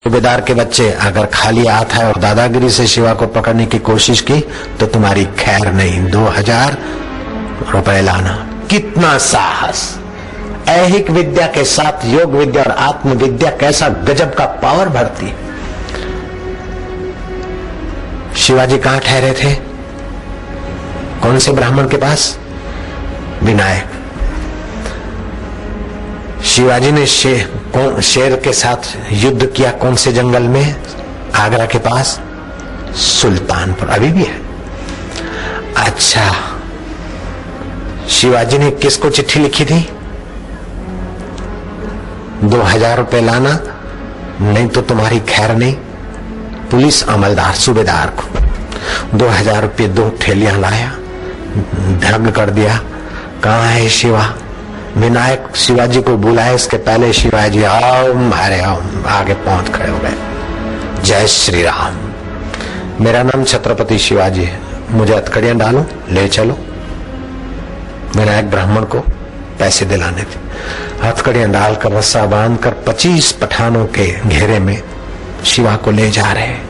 सूबेदार के बच्चे अगर खाली हाथ है और दादागिरी से शिवा को पकड़ने की कोशिश की तो तुम्हारी खैर नहीं। 2000 रुपए लाना। कितना साहस! ऐहिक विद्या के साथ योग विद्या और आत्म विद्या कैसा गजब का पावर भरती है। शिवाजी कहां ठहरे थे? कौन से ब्राह्मण के पास? विनायक। शिवाजी ने शेर के साथ युद्ध किया कौन से जंगल में? आगरा के पास सुल्तानपुर। अभी भी है। अच्छा, शिवाजी ने किसको चिट्ठी लिखी थी? 2000 रुपए लाना, नहीं तो तुम्हारी खैर नहीं। पुलिस अमलदार सूबेदार को 2000 रुपये 2 थैलियां लाया, ढंग कर दिया। कहां है शिवा? विनायक शिवाजी को बुलाए इसके पहले शिवाजी ओम हरे ओम आगे पहुंच खड़े हो गए। जय श्री राम। मेरा नाम छत्रपति शिवाजी है, मुझे हथकड़ियां डालो, ले चलो। विनायक ब्राह्मण को पैसे दिलाने थे। हथकड़ियां डालकर रस्सा बांधकर 25 पठानों के घेरे में शिवा को ले जा रहे हैं।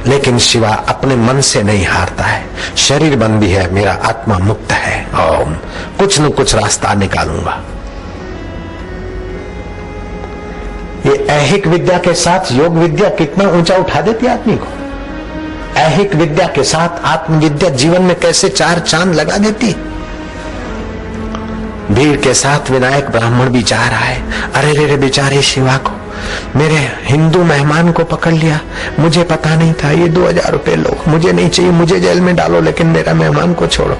लेकिन शिवा अपने मन से नहीं हारता है। शरीर बंदी है, मेरा आत्मा मुक्त है। ओम, कुछ न कुछ रास्ता निकालूंगा। ये ऐहिक विद्या के साथ योग विद्या कितना ऊंचा उठा देती है आदमी को। ऐहिक विद्या के साथ आत्म विद्या जीवन में कैसे 4 चांद लगा देती। भीड़ के साथ विनायक ब्राह्मण भी जा रहा है। अरे रे बेचारे शिवा को, मेरे हिंदू मेहमान को पकड़ लिया, मुझे पता नहीं था। ये 2000 रुपए लो, मुझे नहीं चाहिए, मुझे जेल में डालो, लेकिन मेरा मेहमान को छोड़ो।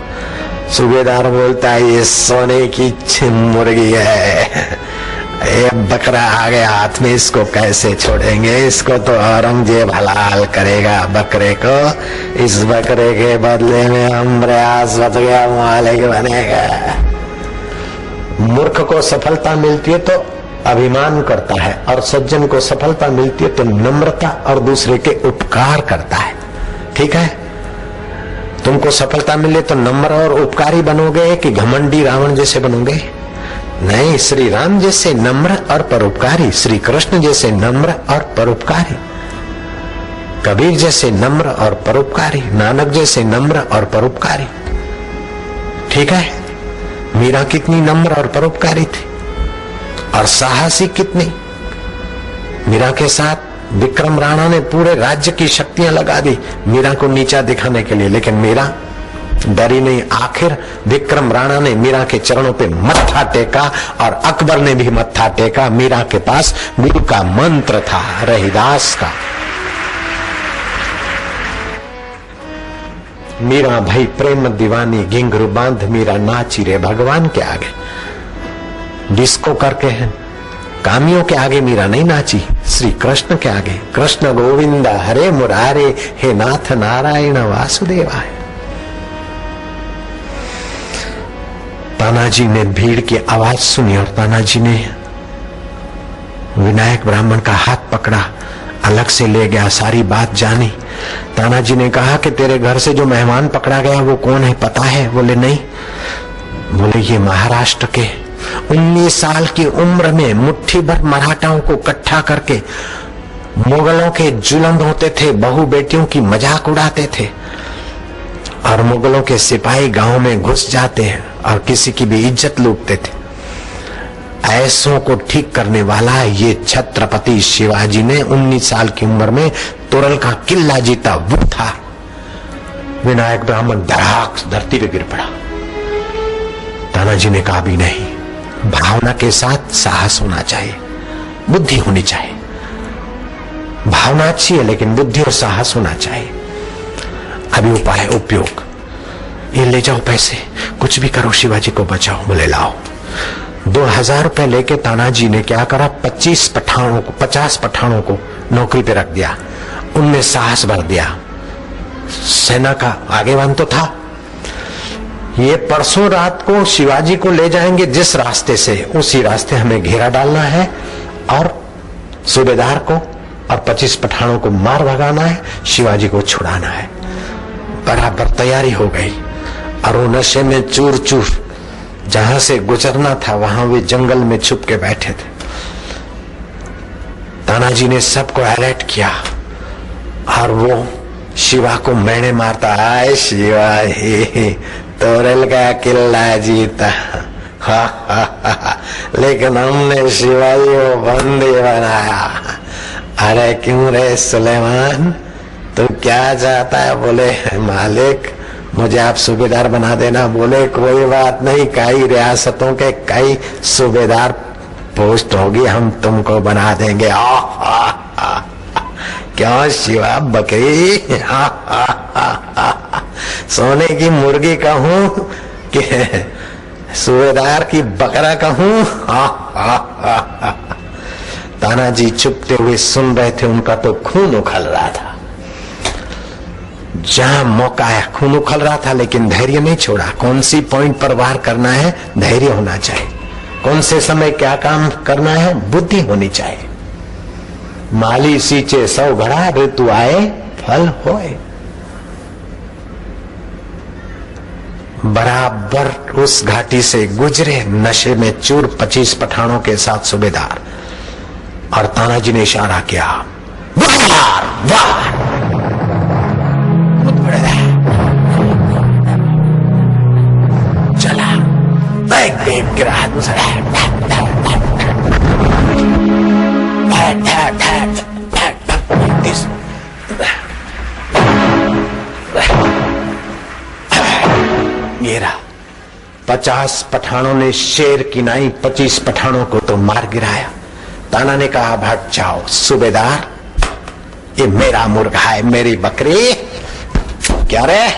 सूबेदार बोलता है ये सोने की मुर्गी है, ये बकरा आ गया हाथ में, इसको कैसे छोड़ेंगे? इसको तो औरंगजेब हलाल करेगा बकरे को। इस बकरे के बदले में हम प्रयास बच गया मालिक बनेगा। मूर्ख को सफलता मिलती है तो अभिमान करता है, और सज्जन को सफलता मिलती है तो नम्रता और दूसरे के उपकार करता है। ठीक है? तुमको सफलता मिले तो नम्र और उपकारी बनोगे कि घमंडी रावण जैसे बनोगे? नहीं, श्री राम जैसे नम्र और परोपकारी, श्री कृष्ण जैसे नम्र और परोपकारी, कबीर जैसे नम्र और परोपकारी, नानक जैसे नम्र और परोपकारी। ठीक है? मीरा कितनी नम्र और परोपकारी थी, और साहसी कितनी। मीरा के साथ विक्रम राणा ने पूरे राज्य की शक्तियां लगा दी मीरा को नीचा दिखाने के लिए, लेकिन मीरा डरी नहीं। आखिर विक्रम राणा ने मीरा के चरणों पे मत्था टेका, और अकबर ने भी मत्था टेका। मीरा के पास गुरु का मंत्र था, रहीदास का। मीरा भाई प्रेम दीवानी, घिंघरू बांध मीरा नाची रे भगवान के आगे। डिस्को करके हैं, कामियों के आगे मीरा नहीं नाची, श्री कृष्ण के आगे। कृष्ण गोविंद हरे मुरारे, हे नाथ नारायण वासुदेवाय। तानाजी ने भीड़ की आवाज सुनी और तानाजी ने विनायक ब्राह्मण का हाथ पकड़ा, अलग से ले गया, सारी बात जानी। तानाजी ने कहा कि तेरे घर से जो मेहमान पकड़ा गया वो कौन है, पता है? बोले नहीं। बोले ये महाराष्ट्र के 19 साल की उम्र में मुट्ठी भर मराठाओं को इकट्ठा करके मुगलों के जुल्म होते थे, बहू बेटियों की मजाक उड़ाते थे, और मुगलों के सिपाही गांव में घुस जाते हैं और किसी की भी इज्जत लूटते थे। ऐसों को ठीक करने वाला ये छत्रपति शिवाजी ने 19 साल की उम्र में तोरल का किला जीता, वो था। विनायक ब्राह्मण धड़ाक धरती पे गिर पड़ा। तानाजी ने कहा भी नहीं, भावना के साथ साहस होना चाहिए, बुद्धि होनी चाहिए। भावना अच्छी है लेकिन बुद्धि और साहस होना चाहिए। अभी उपाय उपयोग, ये ले जाओ पैसे, कुछ भी करो, शिवाजी को बचाओ। बोले लाओ। 2000 रुपए लेके तानाजी ने क्या करा, 50 पठानों को नौकरी पे रख दिया। उनमें साहस भर दिया। सेना का आगेवान तो था। ये परसों रात को शिवाजी को ले जाएंगे जिस रास्ते से, उसी रास्ते हमें घेरा डालना है और सूबेदार को और 25 पठानों को मार भगाना है, शिवाजी को छुड़ाना है। बराबर तैयारी हो गई, और वो नशे में चूर चूर जहां से गुजरना था वहां वे जंगल में छुप के बैठे थे। तानाजी ने सबको अलर्ट किया और वो शिवा को मैंने मारता, आए शिवा ही तोरल का किला जीता, हा हा हा, लेकिन हमने शिवाजी को बंदी बनाया। अरे क्यों रे सुलेमान, तू क्या चाहता है? बोले मालिक मुझे आप सूबेदार बना देना। बोले कोई बात नहीं, कई रियासतों के कई सूबेदार पोस्ट होगी, हम तुमको बना देंगे। क्यों शिवा बकरी, सोने की मुर्गी कहूं कि सूबेदार की बकरा कहूं? तानाजी चुपते हुए सुन रहे थे, उनका तो खून उखल रहा था। जहां मौका है खून उखल रहा था, लेकिन धैर्य नहीं छोड़ा। कौन सी पॉइंट पर वार करना है, धैर्य होना चाहिए। कौन से समय क्या काम करना है, बुद्धि होनी चाहिए। माली सींचे 100 घड़ा, ऋतु आए फल होए। बराबर उस घाटी से गुजरे नशे में चूर 25 पठानों के साथ सूबेदार, और तानाजी ने इशारा किया, वार वार। चला एक गिरा दूसरा, गिरा। 50 पठानों ने शेर की नाई 25 पठानों को तो मार गिराया। ताना ने कहा, भाग जाओ सूबेदार, ये मेरा मुर्गा है, मेरी बकरी। क्या रे?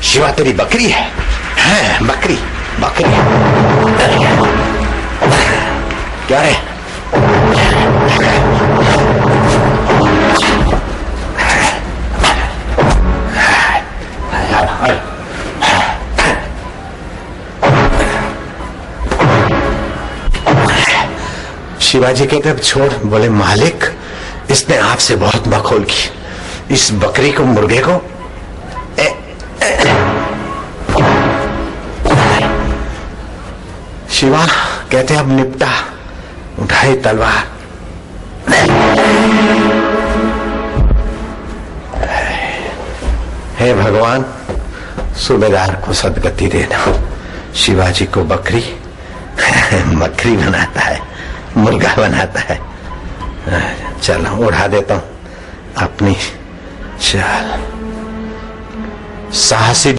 शिवा तेरी बकरी है? हैं, बकरी बकरी। क्या रे? शिवाजी कहते अब छोड़। बोले मालिक इसने आपसे बहुत बखौल की, इस बकरी को, मुर्गे को। शिवा कहते अब निपटा, उठाई तलवार। हे भगवान, सूबेदार को सदगति देना, शिवाजी को बकरी बकरी बनाता है, मुर्गा बनाता है। चलो उड़ा देता हूं अपनी। चल साहसी